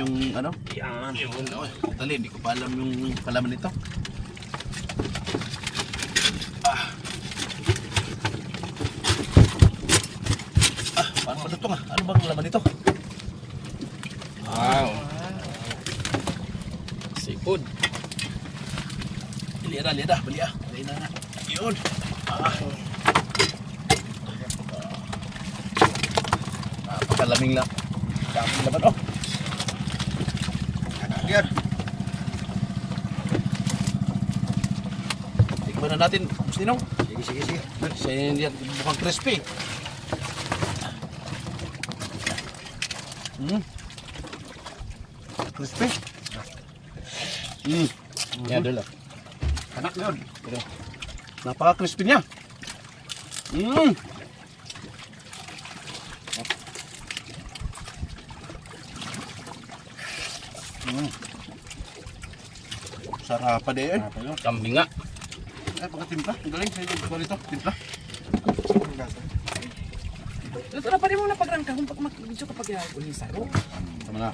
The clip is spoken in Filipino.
yung ano? Yan. Yun, oh, dali, hindi ko pa alam yung palaman nito. Paano ba ito nga? Ano bang laman nito? Wow. Seafood. Liya na. Bali na. Yun. Napakalaming lang. Daming laman, oh. Yan. Tikman na natin, Sinong. Sige. Kasi yan, mukhang crispy. Crispy. Yan, dala. Anak na yun. Pero, napaka-crispy niya. Sarapan eh. Kambing nga. Ay, pagka-timpla. Ang galing. Sa'yo gusto nito. Timpla. Luto na pa rin mo na pagrangka kung pag mag-video kapag uling saro. Tama na.